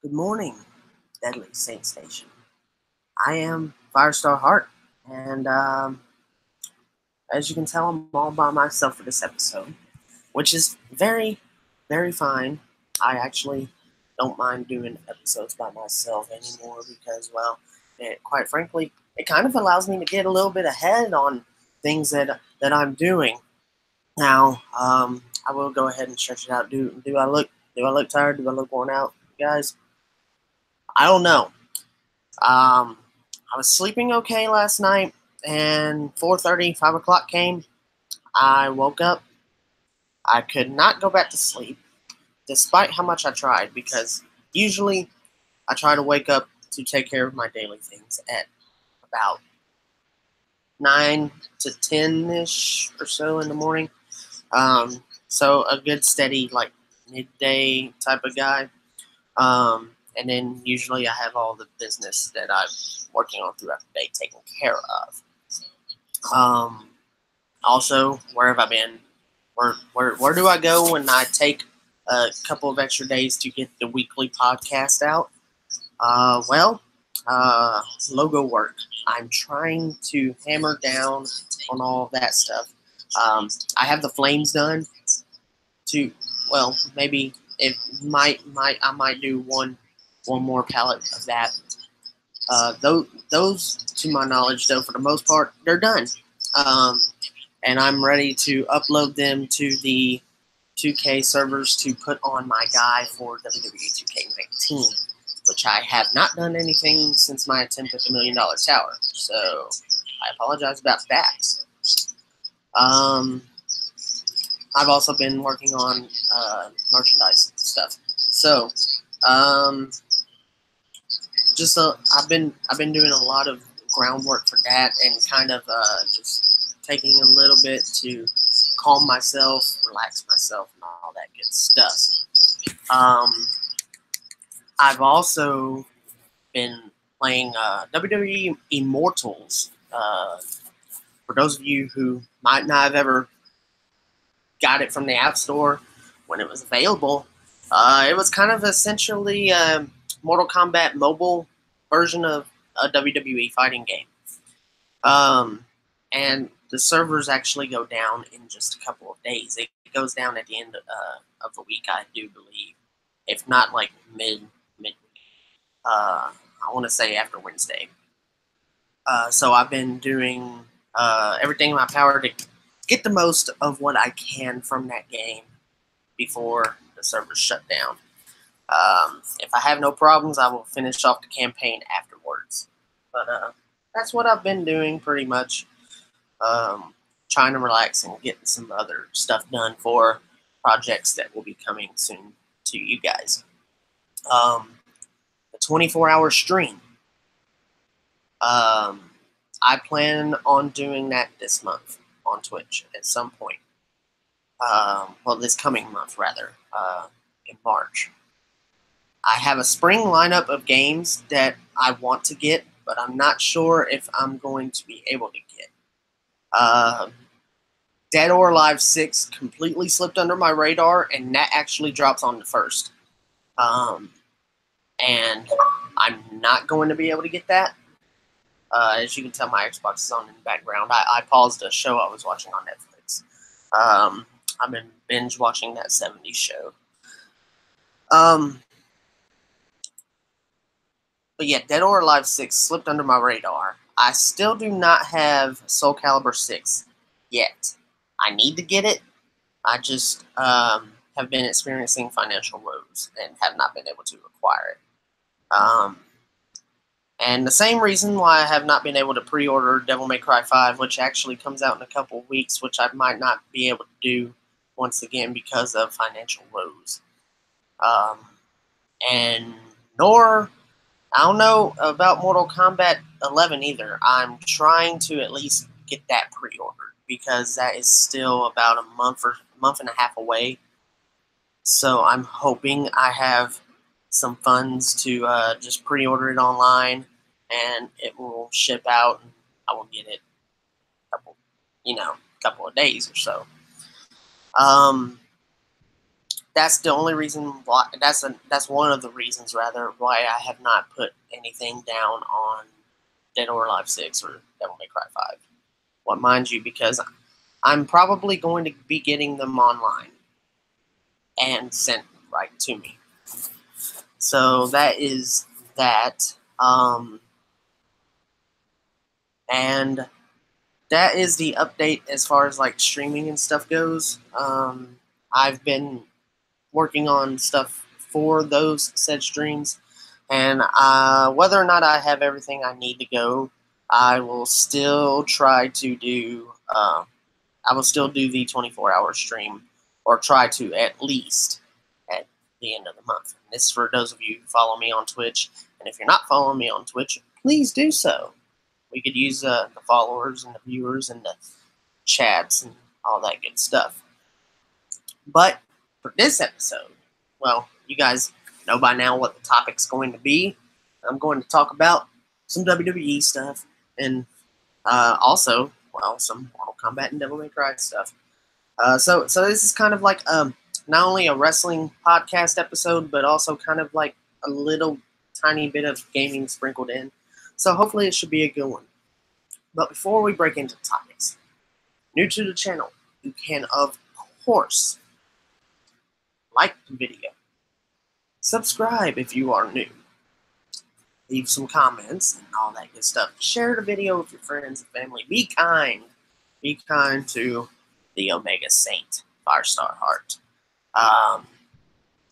Good morning, Deadly Saint Station. I am Firestar Heart, and as you can tell, I'm all by myself for this episode, which is very, very fine. I actually don't mind doing episodes by myself anymore because, well, quite frankly, it kind of allows me to get a little bit ahead on things that I'm doing. Now, I will go ahead and stretch it out. Do I look tired? Do I look worn out, guys? I don't know. I was sleeping okay last night, and 4:30, 5 o'clock came. I woke up. I could not go back to sleep, despite how much I tried, because usually I try to wake up to take care of my daily things at about 9 to 10-ish or so in the morning. So a good steady, like, midday type of guy. And then usually I have all the business that I'm working on throughout the day taken care of. Also, where have I been? Where do I go when I take a couple of extra days to get the weekly podcast out? Logo work. I'm trying to hammer down on all of that stuff. I have the flames done. Maybe I might do one more palette of that. Those, to my knowledge, though, for the most part, they're done. And I'm ready to upload them to the 2K servers to put on my guy for WWE 2K19, which I have not done anything since my attempt at the $1 Million Tower. So I apologize about that. I've also been working on merchandise stuff. So I've been doing a lot of groundwork for that, and kind of just taking a little bit to calm myself, relax myself, and all that good stuff. I've also been playing WWE Immortals. For those of you who might not have ever got it from the App Store when it was available, it was kind of essentially Mortal Kombat mobile version of a WWE fighting game. And the servers actually go down in just a couple of days. It goes down at the end of the week, I do believe, if not like midweek. I want to say after Wednesday. So I've been doing everything in my power to get the most of what I can from that game before the servers shut down. If I have no problems, I will finish off the campaign afterwards. But that's what I've been doing pretty much. Trying to relax and get some other stuff done for projects that will be coming soon to you guys. The 24-hour stream. I plan on doing that this month on Twitch at some point. This coming month, rather, in March. I have a spring lineup of games that I want to get, but I'm not sure if I'm going to be able to get. Dead or Alive 6 completely slipped under my radar, and that actually drops on the 1st. And I'm not going to be able to get that. As you can tell, my Xbox is on in the background. I paused a show I was watching on Netflix. I've been binge watching that 70s show. But yeah, Dead or Alive 6 slipped under my radar. I still do not have Soul Calibur 6 yet. I need to get it. I just have been experiencing financial woes and have not been able to acquire it. And the same reason why I have not been able to pre-order Devil May Cry 5, which actually comes out in a couple of weeks, which I might not be able to do once again because of financial woes. Nor, I don't know about Mortal Kombat 11 either. I'm trying to at least get that pre-ordered because that is still about a month and a half away. So I'm hoping I have some funds to just pre-order it online, and it will ship out, and I will get it a couple of days or so. that's the only reason why. That's one of the reasons, rather, why I have not put anything down on Dead or Alive 6 or Devil May Cry 5. Well, mind you, because I'm probably going to be getting them online and sent right to me. So that is that. And that is the update as far as like streaming and stuff goes. I've been working on stuff for those said streams, and whether or not I have everything I need to go, I will still try to do. I will still do the 24-hour stream, or try to at least at the end of the month. And this is for those of you who follow me on Twitch, and if you're not following me on Twitch, please do so. We could use the followers and the viewers and the chats and all that good stuff. But for this episode, well, you guys know by now what the topic's going to be. I'm going to talk about some WWE stuff and also, well, some Mortal Kombat and Devil May Cry stuff. So this is kind of like not only a wrestling podcast episode, but also kind of like a little tiny bit of gaming sprinkled in. So hopefully it should be a good one. But before we break into topics, new to the channel, you can, of course, like the video, subscribe if you are new, leave some comments and all that good stuff, share the video with your friends and family, be kind to the Omega Saint, Firestar Heart.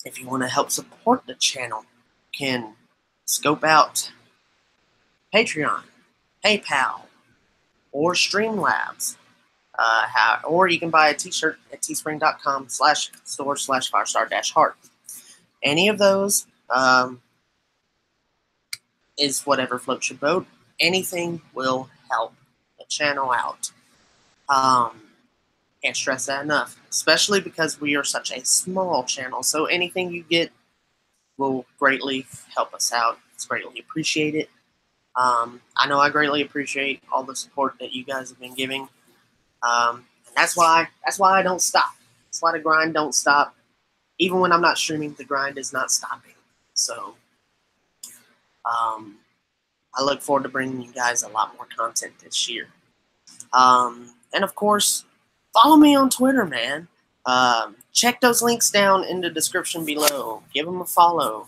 If you want to help support the channel, you can scope out Patreon, PayPal, or Streamlabs. Or you can buy a t-shirt at teespring.com/store/firestar-heart. Any of those is whatever floats your boat. Anything will help the channel out. Can't stress that enough, especially because we are such a small channel. So anything you get will greatly help us out. It's greatly appreciated. I know I greatly appreciate all the support that you guys have been giving. And that's why I don't stop. That's why the grind don't stop. Even when I'm not streaming, the grind is not stopping. So I look forward to bringing you guys a lot more content this year. And of course, follow me on Twitter, man. Check those links down in the description below. Give them a follow.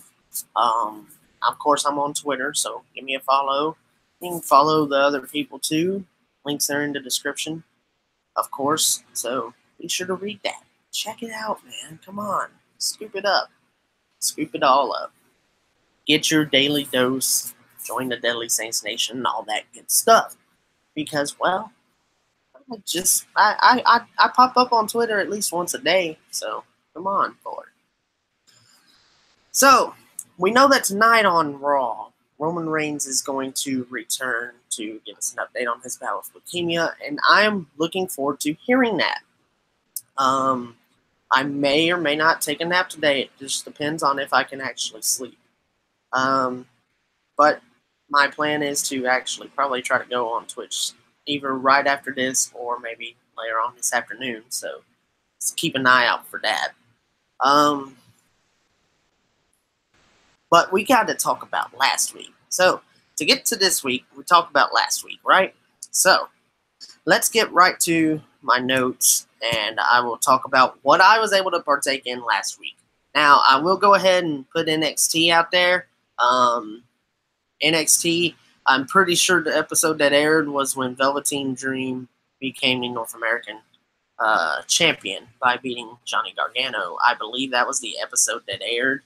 Of course, I'm on Twitter, so give me a follow. You can follow the other people too. Links are in the description, of course. So be sure to read that. Check it out, man. Come on. Scoop it up. Scoop it all up. Get your daily dose. Join the Deadly Saints Nation and all that good stuff. Because, well, I pop up on Twitter at least once a day. So come on, board. So we know that tonight on Raw, Roman Reigns is going to return to give us an update on his battle with leukemia, and I'm looking forward to hearing that. I may or may not take a nap today. It just depends on if I can actually sleep. But my plan is to actually probably try to go on Twitch either right after this or maybe later on this afternoon. So just keep an eye out for that. But we got to talk about last week. So to get to this week, we talked about last week, right? So let's get right to my notes, and I will talk about what I was able to partake in last week. Now, I will go ahead and put NXT out there. NXT, I'm pretty sure the episode that aired was when Velveteen Dream became the North American champion by beating Johnny Gargano. I believe that was the episode that aired.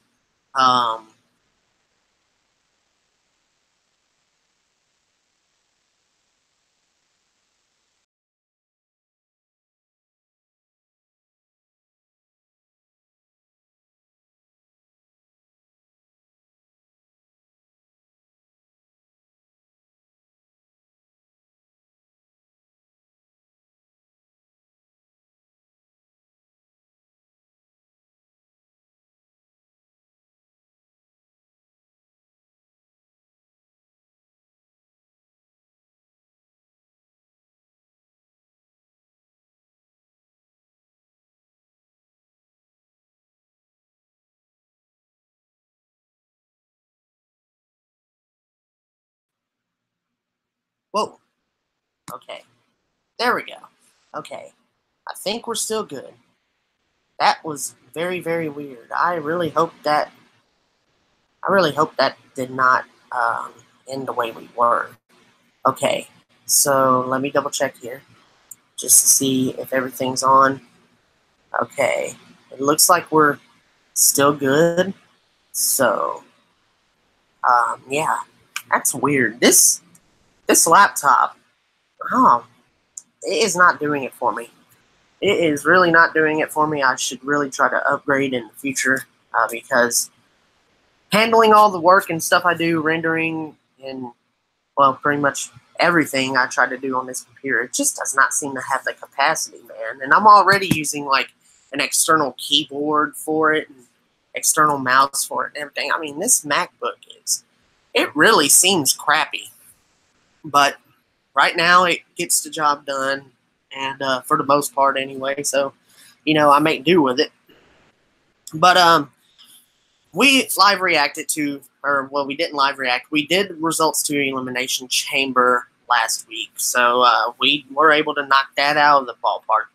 Okay. There we go. Okay. I think we're still good. That was very, very weird. I really hope that did not end the way we were. Okay. So let me double check here just to see if everything's on. Okay. It looks like we're still good. So yeah. That's weird. This laptop, it is not doing it for me. It is really not doing it for me. I should really try to upgrade in the future because handling all the work and stuff I do, rendering and, well, pretty much everything I try to do on this computer, it just does not seem to have the capacity, man. And I'm already using, like, an external keyboard for it and external mouse for it and everything. I mean, this MacBook it really seems crappy. But right now, it gets the job done. And for the most part, anyway, so I make do with it. But we live reacted to, or well, we didn't live react. We did results to Elimination Chamber last week, so we were able to knock that out of the ballpark.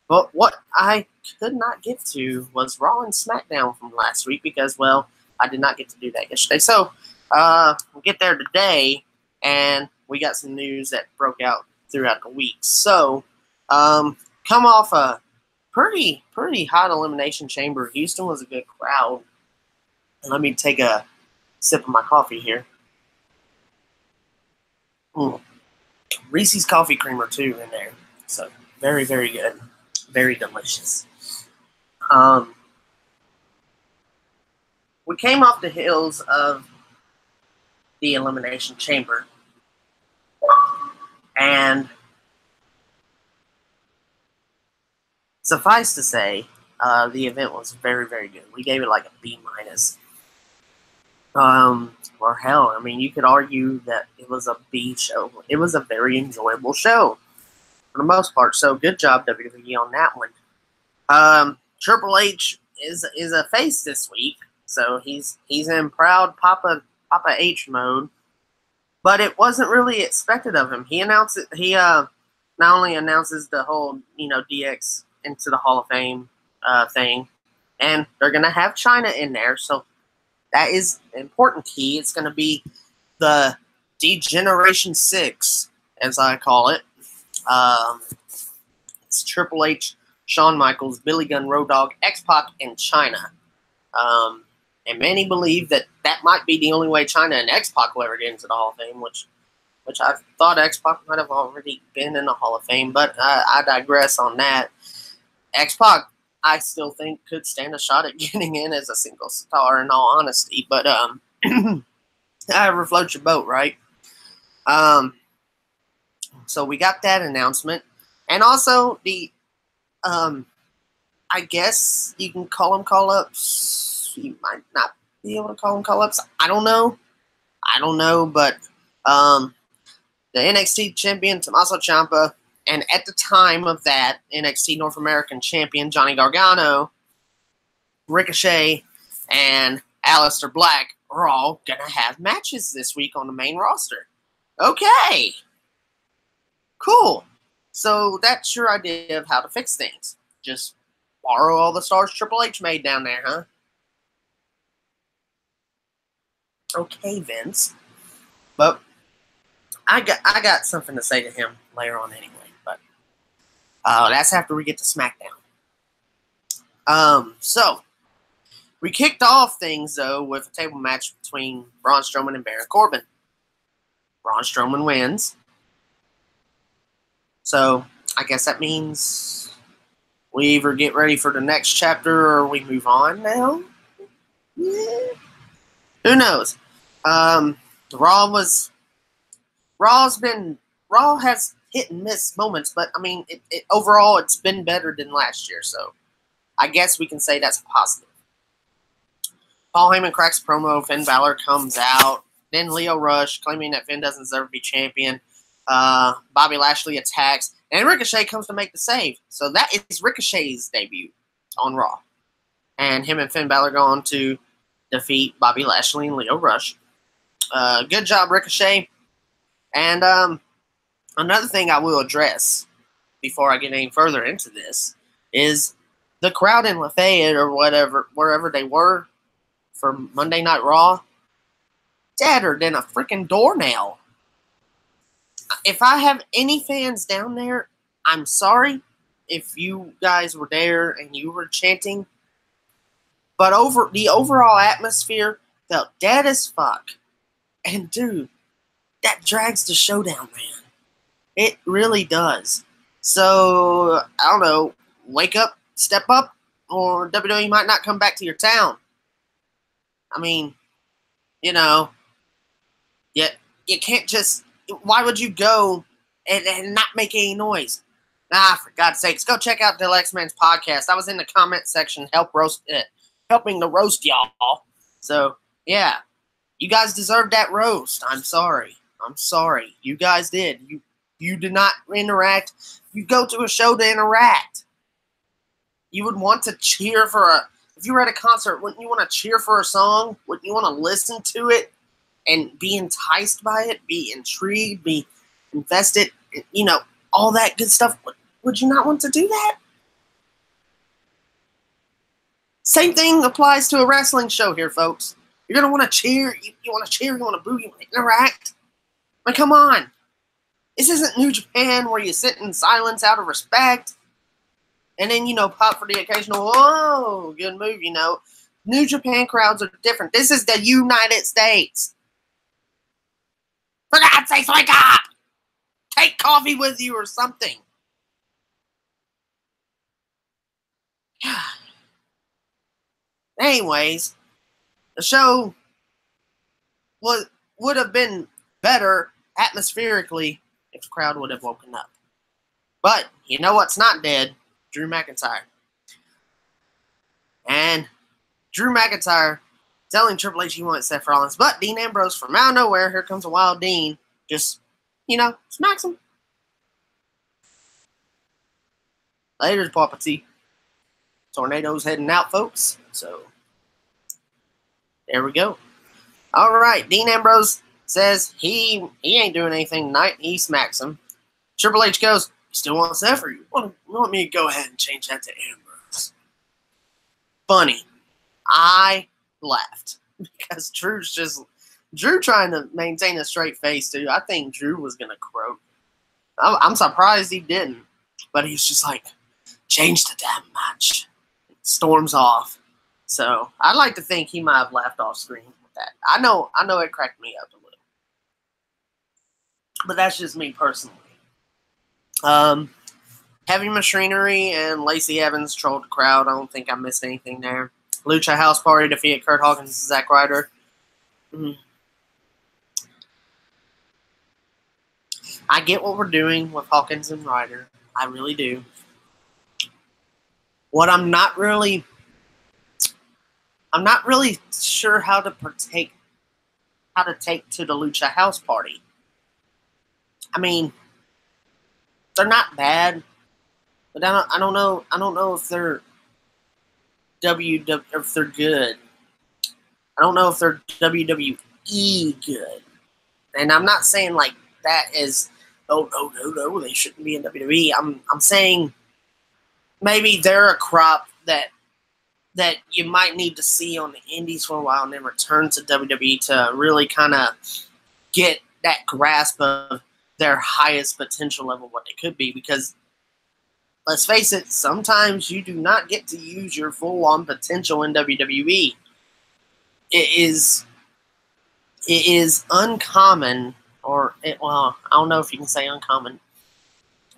But what I could not get to was Raw and SmackDown from last week because, well, I did not get to do that yesterday. So we'll get there today, and we got some news that broke out throughout the week. So. Come off a pretty hot Elimination Chamber. Houston was a good crowd. And let me take a sip of my coffee here. Reese's coffee creamer too in there. So very, very good. Very delicious. We came off the heels of the Elimination Chamber. And suffice to say, the event was very, very good. We gave it like a B-. Or hell, I mean, you could argue that it was a B show. It was a very enjoyable show for the most part. So good job, WWE, on that one. Triple H is a face this week, so he's in proud Papa H mode. But it wasn't really expected of him. He announced it. He not only announces the whole DX into the Hall of Fame thing, and they're gonna have China in there, so that is an important key. It's gonna be the D-Generation 6, as I call it. It's Triple H, Shawn Michaels, Billy Gunn, Road Dogg, X-Pac, and China. And many believe that might be the only way China and X-Pac will ever get into the Hall of Fame, which I thought X-Pac might have already been in the Hall of Fame, but I digress on that. X-Pac, I still think, could stand a shot at getting in as a single star, in all honesty, but however floats your boat, right? So we got that announcement, and also the, I guess you can call them call-ups. You might not be able to call them call-ups. I don't know, but the NXT champion, Tommaso Ciampa, and at the time of that, NXT North American champion, Johnny Gargano, Ricochet, and Aleister Black are all going to have matches this week on the main roster. Okay. Cool. So that's your idea of how to fix things. Just borrow all the stars Triple H made down there, huh? Okay, Vince. But I got something to say to him later on anyway. But that's after we get to SmackDown. So we kicked off things though with a table match between Braun Strowman and Baron Corbin. Braun Strowman wins. So I guess that means we either get ready for the next chapter or we move on now. Yeah. Who knows? Raw has hit and miss moments, but I mean, overall it's been better than last year, so I guess we can say that's positive. Paul Heyman cracks a promo, Finn Balor comes out, then Lio Rush claiming that Finn doesn't deserve to be champion. Bobby Lashley attacks, and Ricochet comes to make the save. So that is Ricochet's debut on Raw. And him and Finn Balor go on to defeat Bobby Lashley and Lio Rush. Good job, Ricochet. And Another thing I will address before I get any further into this is the crowd in Lafayette or whatever, wherever they were for Monday Night Raw, deader than a freaking doornail. If I have any fans down there, I'm sorry if you guys were there and you were chanting, but the overall atmosphere felt dead as fuck. And dude, that drags the show down, man. It really does. So, I don't know, wake up, step up, or WWE might not come back to your town. I mean, you know, you can't just, why would you go and not make any noise? For God's sakes, go check out Del X-Man's podcast. I was in the comment section helping to roast y'all. So, yeah, you guys deserved that roast. I'm sorry. You guys did. You did not interact. You go to a show to interact. You would want to cheer if you were at a concert, wouldn't you want to cheer for a song? Wouldn't you want to listen to it and be enticed by it, be intrigued, be invested, all that good stuff? Would you not want to do that? Same thing applies to a wrestling show here, folks. You're going to want to cheer. You want to cheer. You want to boo. You want to interact. I mean, come on. This isn't New Japan where you sit in silence out of respect. And then, pop for the occasional, oh, good move, New Japan crowds are different. This is the United States. For God's sakes, wake up! Take coffee with you or something. Anyways, the show would have been better atmospherically if the crowd would have woken up. But you know what's not dead? Drew McIntyre. And Drew McIntyre telling Triple H he wanted Seth Rollins. But Dean Ambrose, from out of nowhere, here comes a wild Dean, just, smacks him. Later, Papa T. Tornado's heading out, folks. So, there we go. All right, Dean Ambrose says he ain't doing anything tonight. He smacks him. Triple H goes, you still want Seth, or you want me to go ahead and change that to Ambrose? Funny. I laughed because Drew trying to maintain a straight face, too. I think Drew was going to croak. I'm surprised he didn't. But he's just like, change the damn match. Storms off. So I'd like to think he might have laughed off screen with that. I know it cracked me up a little. But that's just me personally. Heavy Machinery and Lacey Evans trolled the crowd. I don't think I missed anything there. Lucha House Party defeated Kurt Hawkins and Zack Ryder. I get what we're doing with Hawkins and Ryder. I really do. What I'm not really sure how to take to the Lucha House Party. I mean, they're not bad, but I don't know if they're if they're good. I don't know if they're WWE good. And I'm not saying like that is, oh no, they shouldn't be in WWE. I'm saying maybe they're a crop that you might need to see on the indies for a while and then return to WWE to really kind of get that grasp of their highest potential level, what they could be. Because let's face it, sometimes you do not get to use your full-on potential in WWE. It is uncommon, I don't know if you can say uncommon,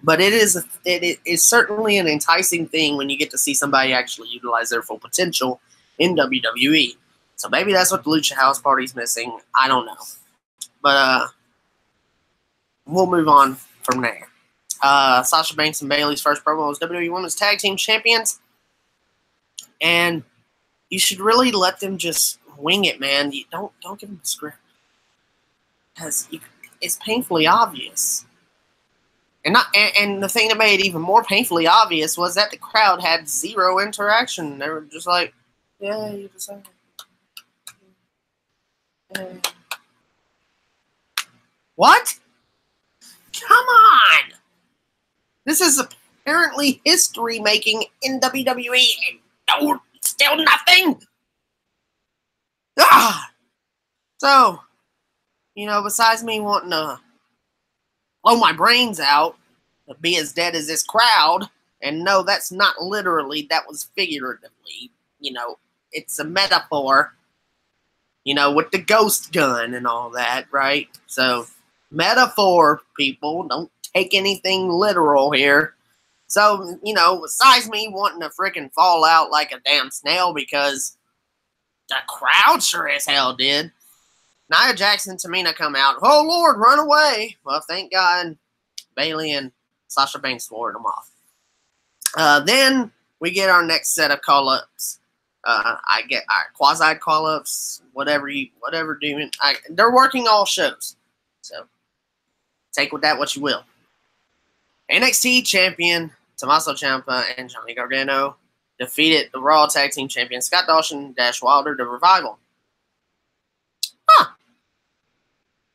but it is certainly an enticing thing when you get to see somebody actually utilize their full potential in WWE. So maybe that's what the Lucha House Party's missing. I don't know. But we'll move on from there. Sasha Banks and Bayley's first promo was WWE Women's Tag Team Champions. And you should really let them just wing it, man. You don't give them a script. Because it's painfully obvious. And the thing that made it even more painfully obvious was that the crowd had zero interaction. They were just like, yeah, you decided. What? Come on! This is apparently history-making in WWE, and no, still nothing! Ah! So, besides me wanting to blow my brains out, to be as dead as this crowd, and no, that's not literally, that was figuratively, it's a metaphor, with the ghost gun and all that, right? So, metaphor, people, don't take anything literal here. So, besides me wanting to freaking fall out like a damn snail because the crowd sure as hell did, Nia Jax and Tamina come out. Oh, Lord, run away. Well, thank God Bayley and Sasha Banks warded them off. Then we get our next set of call-ups. I get our quasi call-ups, whatever doing. They're working all shows. So, take with that what you will. NXT champion Tommaso Ciampa and Johnny Gargano defeated the Raw Tag Team Champion Scott Dawson and Dash Wilder, the Revival. Huh.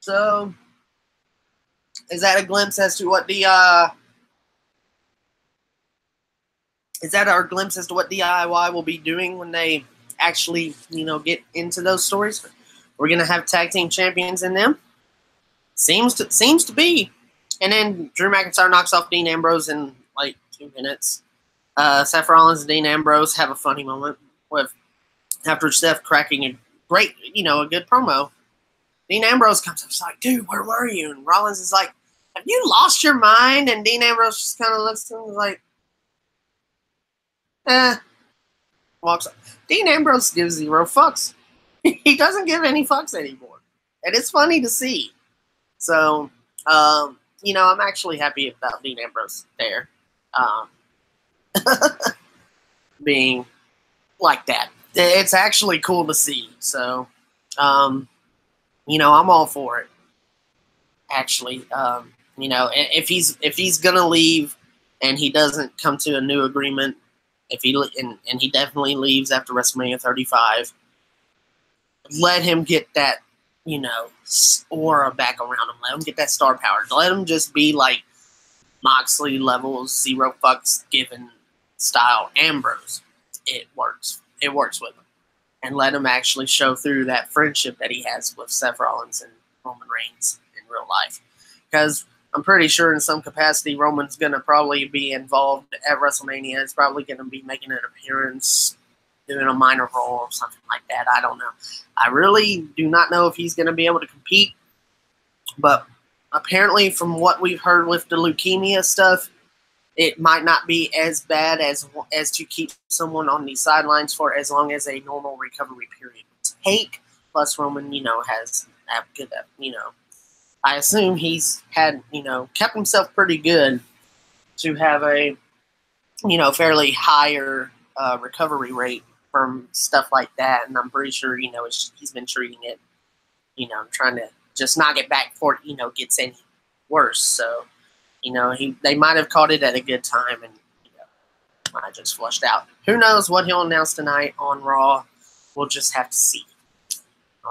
So, is that a glimpse as to what the is that our glimpse as to what DIY will be doing when they actually, get into those stories? We're gonna have tag team champions in them. Seems to be. And then Drew McIntyre knocks off Dean Ambrose in like 2 minutes. Seth Rollins and Dean Ambrose have a funny moment after Seth cracking a great, a good promo. Dean Ambrose comes up, he's like, dude, where were you? And Rollins is like, have you lost your mind? And Dean Ambrose just kind of looks at him and is like, walks up. Dean Ambrose gives 0 fucks. He doesn't give any fucks anymore. And it's funny to see. So, I'm actually happy about Dean Ambrose there. Being like that. It's actually cool to see. So, I'm all for it. Actually, if he's gonna leave and he doesn't come to a new agreement, and he definitely leaves after WrestleMania 35, let him get that, aura back around him. Let him get that star power. Let him just be like Moxley level 0 fucks given style Ambrose. It works. It works with him. And let him actually show through that friendship that he has with Seth Rollins and Roman Reigns in real life. Because I'm pretty sure in some capacity Roman's going to probably be involved at WrestleMania. It's probably going to be making an appearance, doing a minor role or something like that. I don't know. I really do not know if he's going to be able to compete. But apparently from what we've heard with the leukemia stuff, it might not be as bad as to keep someone on the sidelines for as long as a normal recovery period would take. Plus Roman, has that good, I assume he's had, kept himself pretty good to have a, fairly higher recovery rate from stuff like that. And I'm pretty sure, he's been treating it, trying to just not get back before it, gets any worse. So, they might have caught it at a good time and, might have just flushed out. Who knows what he'll announce tonight on Raw? We'll just have to see.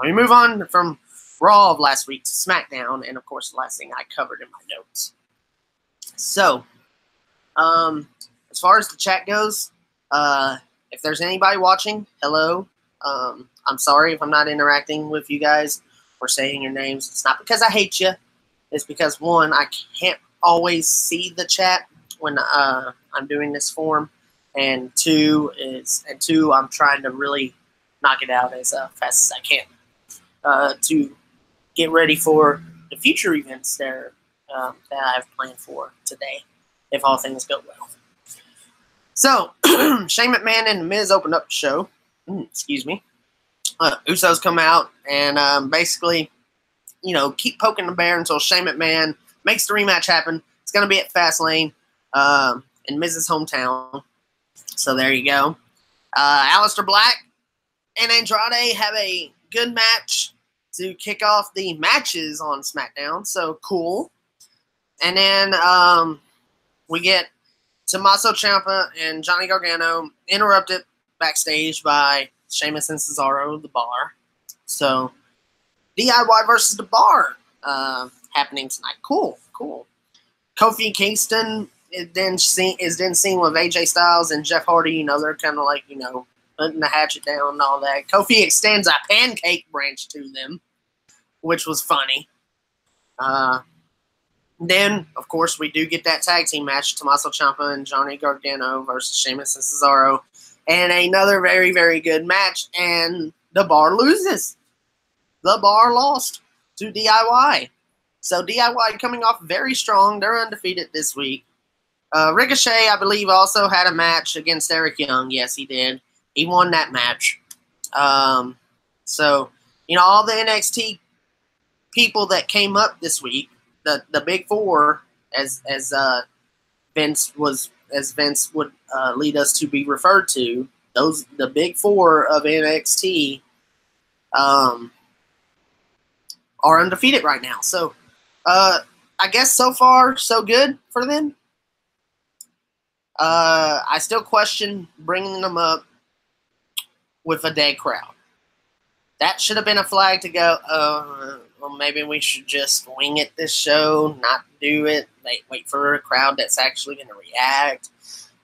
We move on from Raw of last week to SmackDown, and of course the last thing I covered in my notes. So, as far as the chat goes, if there's anybody watching, hello. I'm sorry if I'm not interacting with you guys or saying your names. It's not because I hate you. It's because, one, I can't always see the chat when I'm doing this form, and two, I'm trying to really knock it out as fast as I can to get ready for the future events that I have planned for today, if all things go well. So, Shane McMahon and The Miz opened up the show. Excuse me. Usos come out and basically, keep poking the bear until Shane McMahon makes the rematch happen. It's going to be at Fastlane in Miz's hometown. So there you go. Aleister Black and Andrade have a good match to kick off the matches on SmackDown. So cool. And then we get Tommaso Ciampa and Johnny Gargano interrupted backstage by Sheamus and Cesaro, The Bar. So DIY versus The Bar happening tonight. Cool. Kofi Kingston is then seen with AJ Styles and Jeff Hardy. You know, they're kind of like, you know, putting the hatchet down and all that. Kofi extends a pancake branch to them, which was funny. Then, of course, we do get that tag team match, Tommaso Ciampa and Johnny Gargano versus Sheamus and Cesaro. And another very, very good match, and the Bar loses. The Bar lost to DIY. So DIY coming off very strong. They're undefeated this week. Ricochet, I believe, also had a match against Eric Young. Yes, he did. He won that match. So, you know, all the NXT people that came up this week, the Big Four, as Vince would lead us to be referred to, the Big Four of NXT are undefeated right now. So I guess so far so good for them. I still question bringing them up with a dead crowd. That should have been a flag to go, well, maybe we should just wing it this show, not do it, wait for a crowd that's actually going to react.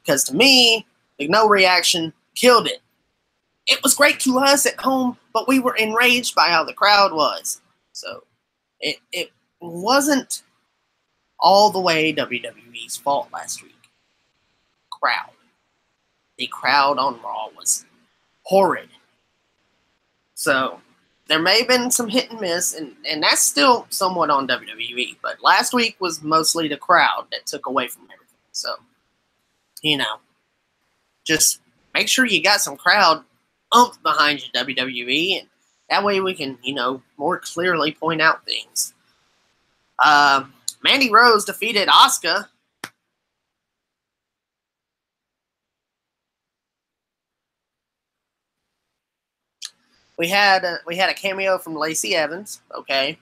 Because to me, the no reaction killed it. It was great to us at home, but we were enraged by how the crowd was. So it wasn't all the way WWE's fault last week. The crowd on Raw was horrid. So there may have been some hit and miss, and that's still somewhat on WWE. But last week was mostly the crowd that took away from everything. So, you know, just make sure you got some crowd oomph behind you, WWE, and that way we can, you know, more clearly point out things. Mandy Rose defeated Asuka. We had a cameo from Lacey Evans. Okay,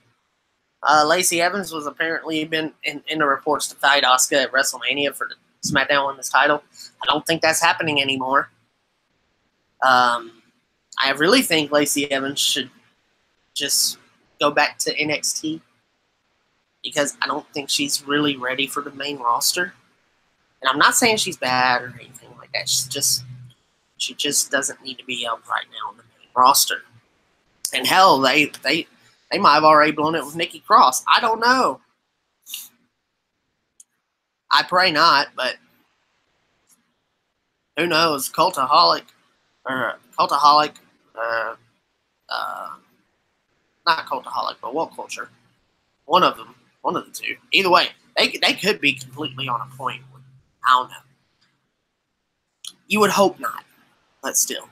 Lacey Evans was apparently been in the reports to fight Asuka at WrestleMania for the SmackDown Women's title. I don't think that's happening anymore. I really think Lacey Evans should just go back to NXT because I don't think she's really ready for the main roster. And I'm not saying she's bad or anything like that. She just doesn't need to be up right now on the main roster. And hell, they might have already blown it with Nikki Cross. I don't know. I pray not, but who knows? Not Cultaholic, but What Culture. One of the two. Either way, they could be completely on a point. I don't know. You would hope not, but still.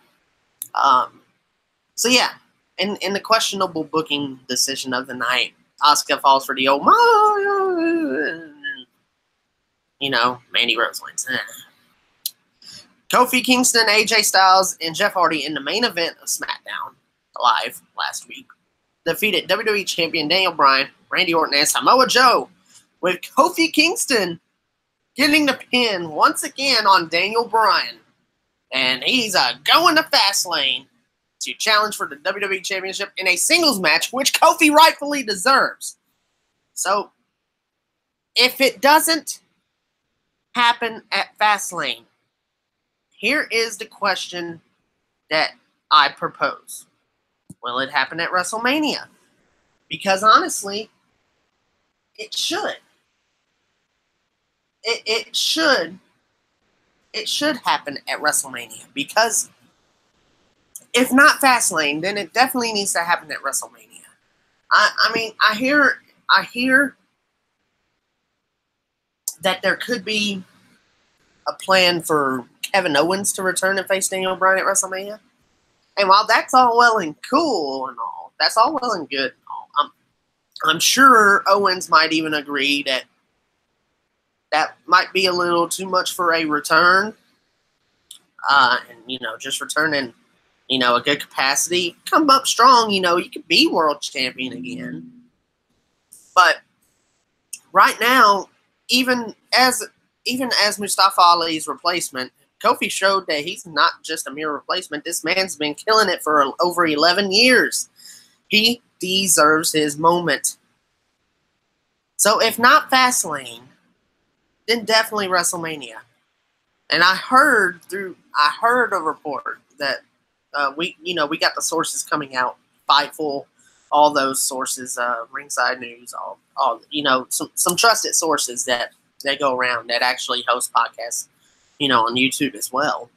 So yeah, in the questionable booking decision of the night, Asuka falls for the old, you know, Mandy Rose wins. Kofi Kingston, AJ Styles, and Jeff Hardy in the main event of SmackDown Live last week defeated WWE Champion Daniel Bryan, Randy Orton, and Samoa Joe, with Kofi Kingston getting the pin once again on Daniel Bryan. And he's going to Fastlane to challenge for the WWE Championship in a singles match, which Kofi rightfully deserves. So, if it doesn't happen at Fastlane, here is the question that I propose. Will it happen at WrestleMania? Because honestly, it should. It should happen at WrestleMania, because if not Fastlane, then it definitely needs to happen at WrestleMania. I mean, I hear that there could be a plan for Kevin Owens to return and face Daniel Bryan at WrestleMania. And while that's all well and cool and all, that's all well and good and all, I'm sure Owens might even agree that might be a little too much for a return. And, you know, just returning, you know, a good capacity. Come up strong, you know, you could be world champion again. But right now, even as Mustafa Ali's replacement, Kofi showed that he's not just a mere replacement. This man's been killing it for over 11 years. He deserves his moment. So if not Fastlane, then definitely WrestleMania. And I heard a report that we got the sources coming out, Fightful, all those sources, Ringside News, all some trusted sources that go around that actually host podcasts, on YouTube as well.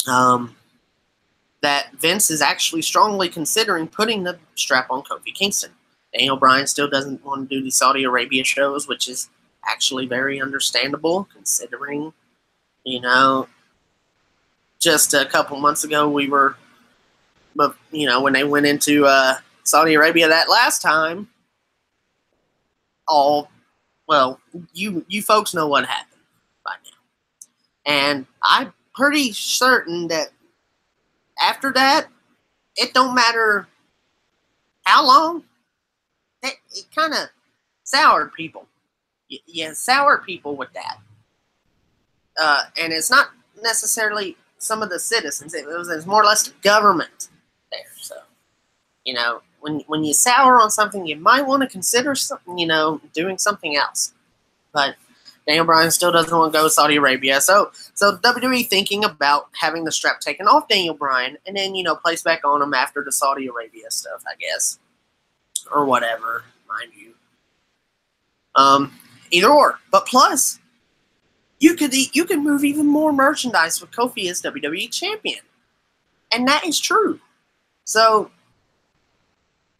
That Vince is actually strongly considering putting the strap on Kofi Kingston. Daniel Bryan still doesn't want to do the Saudi Arabia shows, which is actually very understandable considering, just a couple months ago we were, when they went into Saudi Arabia that last time, you folks know what happened by now. And I'm pretty certain that after that, it don't matter how long, it kind of soured people. You sour people with that. And it's not necessarily some of the citizens. It was more or less the government there. So, when you sour on something, you might want to consider something, doing something else. But Daniel Bryan still doesn't want to go to Saudi Arabia. So WWE thinking about having the strap taken off Daniel Bryan and then, placed back on him after the Saudi Arabia stuff, I guess. Or whatever, mind you. Either or. But plus, you could move even more merchandise with Kofi as WWE Champion. And that is true. So,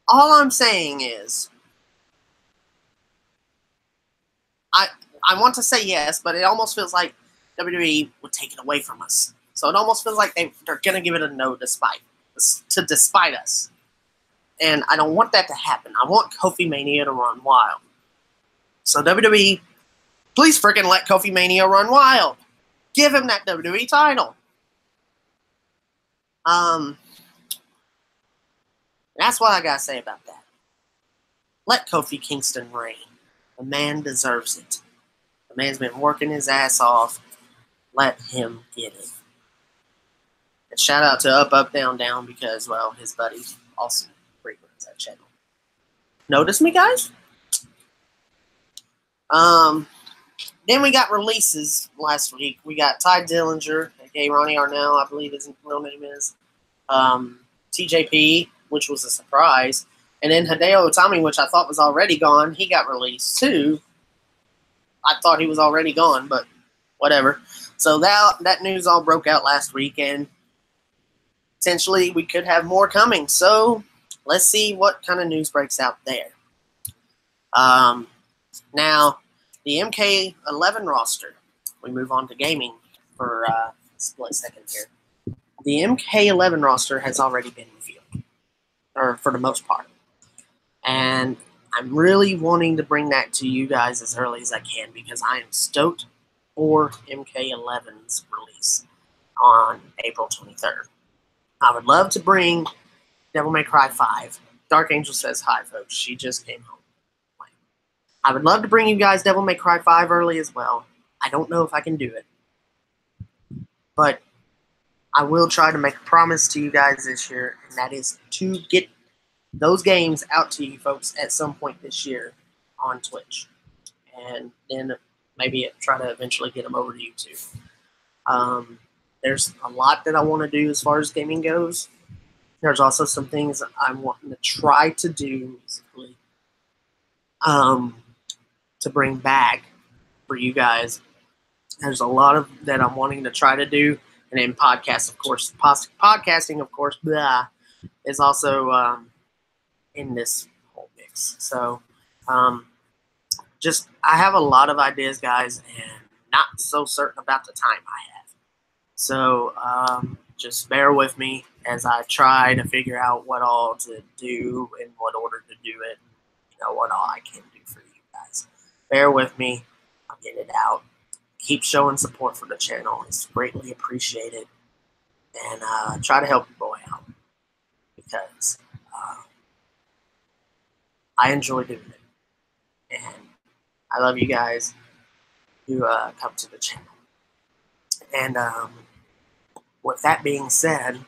all I'm saying is, I want to say yes, but it almost feels like WWE would take it away from us. So it almost feels like they're going to give it a no despite us. And I don't want that to happen. I want Kofi Mania to run wild. So WWE, please freaking let Kofi Mania run wild. Give him that WWE title. That's what I got to say about that. Let Kofi Kingston reign. The man deserves it. The man's been working his ass off. Let him get it. And shout out to Up, Up, Down, Down because, well, his buddy also frequents that channel. Notice me, guys? Then we got releases last week. We got Ty Dillinger, aka Ronnie Arnell, I believe his real name is. TJP, which was a surprise. And then Hideo Itami, which I thought was already gone, he got released too. I thought he was already gone, but whatever. So that news all broke out last week, and potentially we could have more coming. So let's see what kind of news breaks out there. Now, the MK11 roster. We move on to gaming for a split second here. The MK11 roster has already been revealed, or for the most part. And I'm really wanting to bring that to you guys as early as I can because I am stoked for MK11's release on April 23rd. I would love to bring Devil May Cry 5. Dark Angel says hi, folks. She just came home. I would love to bring you guys Devil May Cry 5 early as well. I don't know if I can do it. But I will try to make a promise to you guys this year, and that is to get those games out to you folks at some point this year on Twitch. And then maybe try to eventually get them over to YouTube. There's a lot that I want to do as far as gaming goes. There's also some things I'm wanting to try to do musically, to bring back for you guys. There's a lot of that I'm wanting to try to do. And then podcasts, of course. Podcasting, of course, is also in this whole mix. So, I have a lot of ideas, guys, and not so certain about the time I have. So, just bear with me as I try to figure out what all to do and what order to do it. What all I can do for you guys. Bear with me. I'll get it out. Keep showing support for the channel. It's greatly appreciated. And try to help your boy out. Because I enjoy doing it. And I love you guys who come to the channel. And with that being said,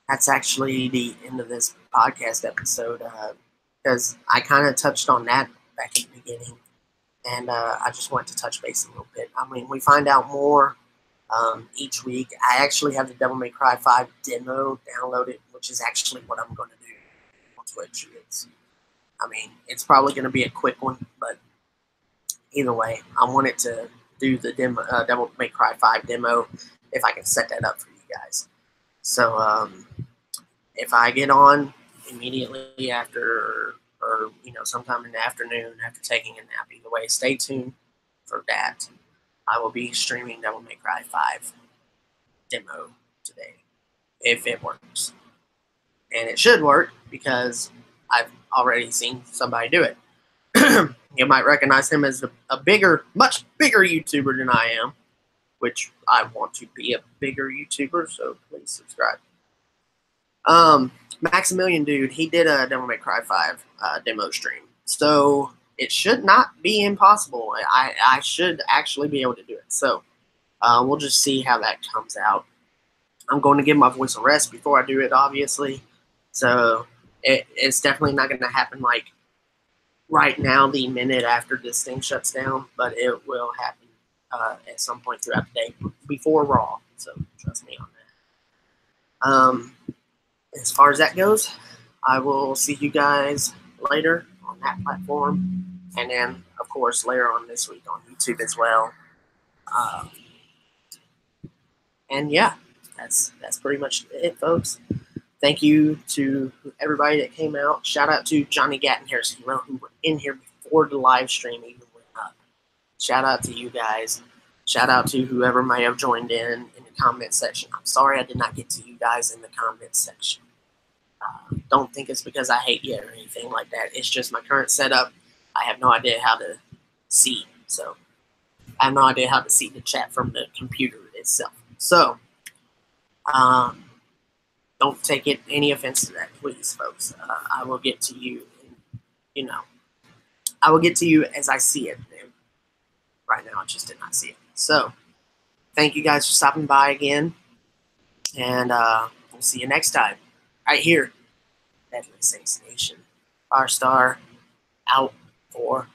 that's actually the end of this podcast episode. Because I kind of touched on that back in the beginning. and I just wanted to touch base a little bit. I mean, we find out more each week. I actually have the Devil May Cry 5 demo downloaded, which is actually what I'm going to do on Twitch. I mean, it's probably going to be a quick one, but either way, I wanted to do the Devil May Cry 5 demo if I can set that up for you guys. So if I get on immediately after, or sometime in the afternoon after taking a nap, either way, stay tuned for that. I will be streaming Devil May Cry 5 demo today, if it works. And it should work, because I've already seen somebody do it. You might recognize him as a much bigger YouTuber than I am, which I want to be a bigger YouTuber, so please subscribe. Maximilian Dude, he did a Devil May Cry 5 demo stream, so it should not be impossible. I should actually be able to do it, so we'll just see how that comes out. I'm going to give my voice a rest before I do it, obviously, so it's definitely not going to happen like right now, the minute after this thing shuts down, but it will happen at some point throughout the day before Raw, so trust me on that. As far as that goes, I will see you guys later on that platform, and then, of course, later on this week on YouTube as well. And yeah, that's pretty much it, folks. Thank you to everybody that came out. Shout out to Johnny Gatton Harrison, who were in here before the live stream even went up. Shout out to you guys. Shout out to whoever may have joined in the comment section. I'm sorry I did not get to you guys in the comment section. Don't think it's because I hate you or anything like that. It's just my current setup. I have no idea how to see. So I have no idea how to see the chat from the computer itself. So don't take any offense to that, please, folks. I will get to you, I will get to you as I see it. And right now, I just did not see it. So, thank you guys for stopping by again, and we'll see you next time, right here, Deadly Saints Nation. Firestar out for